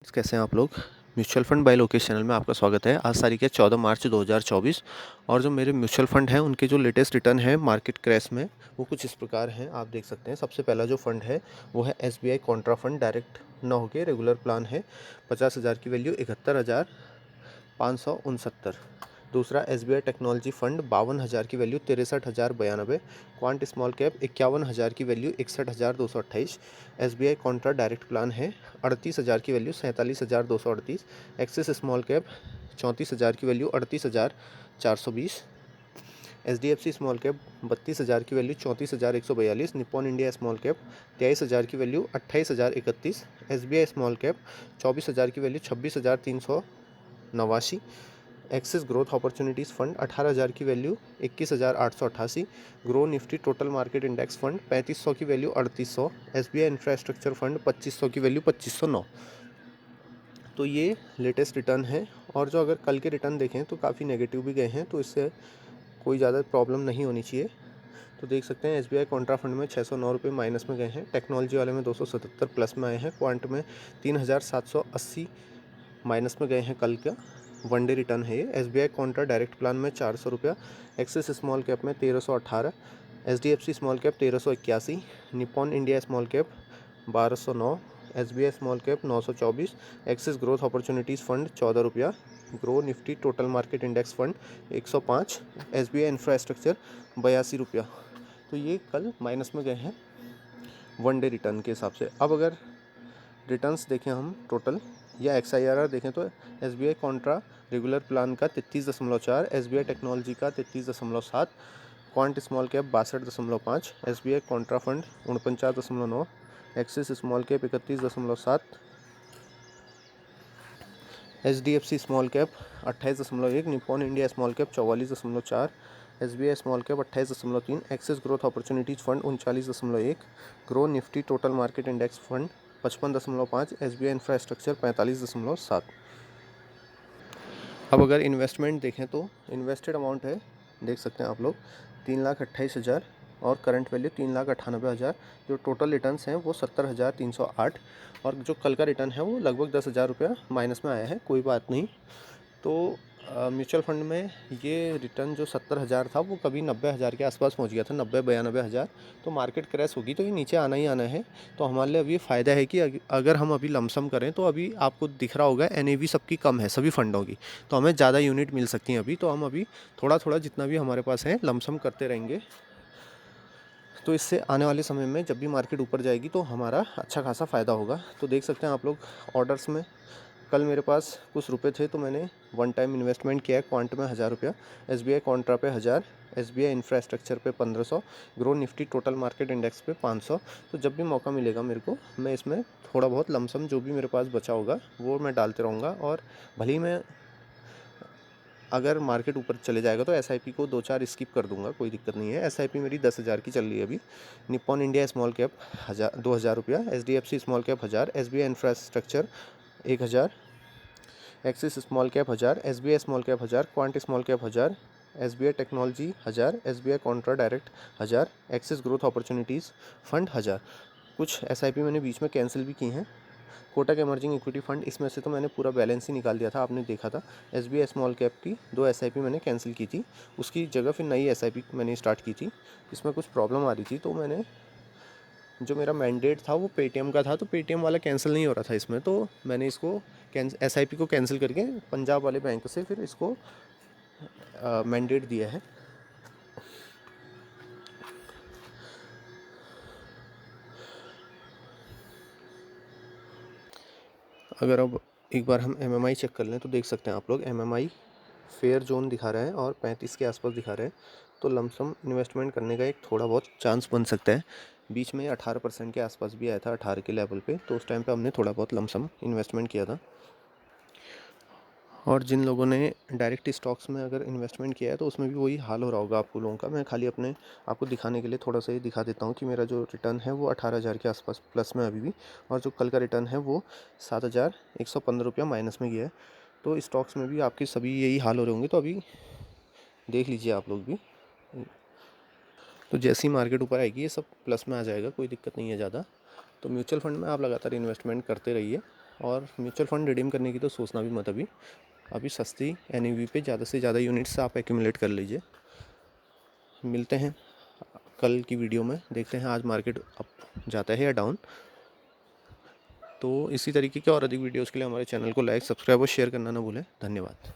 कैसे हैं आप लोग। Mutual fund by Lokesh channel में आपका स्वागत है। आज तारीख है 14 मार्च 2024 और जो मेरे म्यूचुअल फंड हैं उनके जो लेटेस्ट रिटर्न है मार्केट क्रैश में वो कुछ इस प्रकार हैं, आप देख सकते हैं। सबसे पहला जो फंड है वो है SBI कॉन्ट्रा फंड, डायरेक्ट न होके रेगुलर प्लान है। 50,000 की वैल्यू 71,569। दूसरा SBI टेक्नोलॉजी फंड 52,000 की वैल्यू 63,092। क्वांट स्मॉल कैप 51,000 की value 61,228। SBI Contra direct plan है 38,000 की वैल्यू 47,238। एक्सिस स्मॉल कैप 34,000 की वैल्यू 38,420। SDFC स्मॉल कैप 32,000 की value 34,142। Nippon India small cap 23,000 की वैल्यू 28,031। SBI स्मॉल कैप 24,000 की value 26,389। Axis growth opportunities fund 18,000 की value 21,888। Grow Nifty total market index fund 3500 की value 3800। SBI infrastructure fund 2500 की value 2509। तो ये latest return है। और जो अगर कल के रिटर्न देखें तो काफ़ी नेगेटिव भी गए हैं, तो इससे कोई ज़्यादा प्रॉब्लम नहीं होनी चाहिए। तो देख सकते हैं SBI कॉन्ट्रा फंड में 609 रुपये माइनस में गए हैं, टेक्नोलॉजी वाले में 277 प्लस में आए हैं, क्वांट में 3,780 माइनस में गए हैं। कल का वनडे रिटर्न है ये। SBI कॉन्ट्रा डायरेक्ट प्लान में 400 रुपया, एक्सिस स्मॉल कैप में 1318, SDFC small cap 1381, Nippon India small cap 1209, SBI small cap 924, axis growth opportunities fund 14 रुपया, grow Nifty total market index fund 105, SBI infrastructure 82 रुपया। तो ये कल माइनस में गए हैं वनडे रिटर्न के हिसाब से। अब अगर रिटर्न्स देखें हम टोटल या XIRR देखें तो SBI कॉन्ट्रा रेगुलर प्लान का 33.4, SBI टेक्नोलॉजी का 33.7, quant small cap 62.5, SBI Contra fund 49.9, axis small cap 31.7, SDFC small cap 28.1, Nippon India small cap 44.4, SBI small cap 28.3, axis growth opportunities fund 39.1, grow Nifty total market index fund 55.5, SBI infrastructure 45.7। अब अगर investment देखें तो invested amount है, देख सकते हैं आप लोग, 3,28,000 और करंट वैल्यू 3,98,000। जो टोटल रिटर्न्स हैं वो 70,308 और जो कल का रिटर्न है वो लगभग 10,000 रुपया माइनस में आया है। कोई बात नहीं। तो म्यूचुअल फंड में ये रिटर्न जो 70,000 था वो कभी 90,000 के आसपास पहुंच गया था, 90-92,000। तो मार्केट क्रैश होगी तो ये नीचे आना ही आना है। तो हमारे लिए अभी फ़ायदा है कि अगर हम अभी लमसम करें तो अभी आपको दिख रहा होगा NAV सबकी कम है, सभी फंडों की, तो हमें ज़्यादा यूनिट मिल सकती हैं अभी। तो हम अभी थोड़ा थोड़ा जितना भी हमारे पास है लमसम करते रहेंगे। तो इससे आने वाले समय में जब भी मार्केट ऊपर जाएगी तो हमारा अच्छा खासा फ़ायदा होगा। तो देख सकते हैं आप लोग ऑर्डर्स में कल मेरे पास कुछ रुपए थे तो मैंने वन टाइम इन्वेस्टमेंट किया है क्वांट में 1,000 रुपया, SBI कॉन्ट्रा पे 1,000, SBI इंफ्रास्ट्रक्चर पे 1,500, grow Nifty total market index पे 500। तो जब भी मौका मिलेगा मेरे को मैं इसमें थोड़ा बहुत लमसम जो भी मेरे पास बचा होगा वो मैं डालते रहूँगा। और भले ही मैं अगर मार्केट ऊपर चले जाएगा तो SIP को 2-4 स्किप कर दूंगा, कोई दिक्कत नहीं है। SIP मेरी 10,000 की चल रही है अभी। निप्पॉन इंडिया स्मॉल कैप 2,000 रुपया, SDFC small cap 1,000, SBI infrastructure 1,000, axis small cap 1,000, SBI small cap 1,000, quant small cap 1,000, SBI technology 1,000, SBI Contra direct 1,000, axis growth opportunities fund 1,000। कुछ SIP मैंने बीच में कैंसिल भी की हैं। कोटक इमर्जिंग इक्विटी फंड, इसमें से तो मैंने पूरा बैलेंस ही निकाल दिया था, आपने देखा था। SBI स्मॉल कैप की 2 SIP मैंने कैंसिल की थी, उसकी जगह फिर नई SIP मैंने स्टार्ट की थी। इसमें कुछ प्रॉब्लम आ रही थी तो मैंने, जो मेरा मैंडेट था वो पेटीएम का था तो पेटीएम वाला कैंसिल नहीं हो रहा था इसमें, तो मैंने इसको SIP को कैंसिल करके पंजाब वाले बैंक से फिर इसको मैंडेट दिया है। अगर अब एक बार हम MMI चेक कर लें तो देख सकते हैं आप लोग MMI फेयर जोन दिखा रहा है और 35 के आसपास दिखा रहा है। तो लमसम इन्वेस्टमेंट करने का एक थोड़ा बहुत चांस बन सकता है। बीच में 18% के आसपास भी आया था, 18 के लेवल पे, तो उस टाइम पे हमने थोड़ा बहुत लमसम इन्वेस्टमेंट किया था। और जिन लोगों ने डायरेक्ट स्टॉक्स में अगर इन्वेस्टमेंट किया है तो उसमें भी वही हाल हो रहा होगा आपको लोगों का। मैं खाली अपने आपको दिखाने के लिए थोड़ा सा ही दिखा देता हूँ कि मेरा जो रिटर्न है वो 18,000 के आसपास प्लस में अभी भी, और जो कल का रिटर्न है वो 7,115 रुपया माइनस में गया है। तो स्टॉक्स में भी आपके सभी यही हाल हो रहे होंगे, तो अभी देख लीजिए आप लोग भी। तो जैसी मार्केट ऊपर आएगी ये सब प्लस में आ जाएगा, कोई दिक्कत नहीं है ज़्यादा। तो म्यूचुअल फंड में आप लगातार इन्वेस्टमेंट करते रहिए। और म्यूचुअल फंड रिडीम करने की तो सोचना भी मत अभी सस्ती एनईवी पे ज़्यादा से ज़्यादा यूनिट्स आप एक्यूमुलेट कर लीजिए। मिलते हैं कल की वीडियो में, देखते हैं आज मार्केट अप जाता है या डाउन। तो इसी तरीके के और अधिक वीडियोज़ के लिए हमारे चैनल को लाइक, सब्सक्राइब और शेयर करना ना भूलें। धन्यवाद।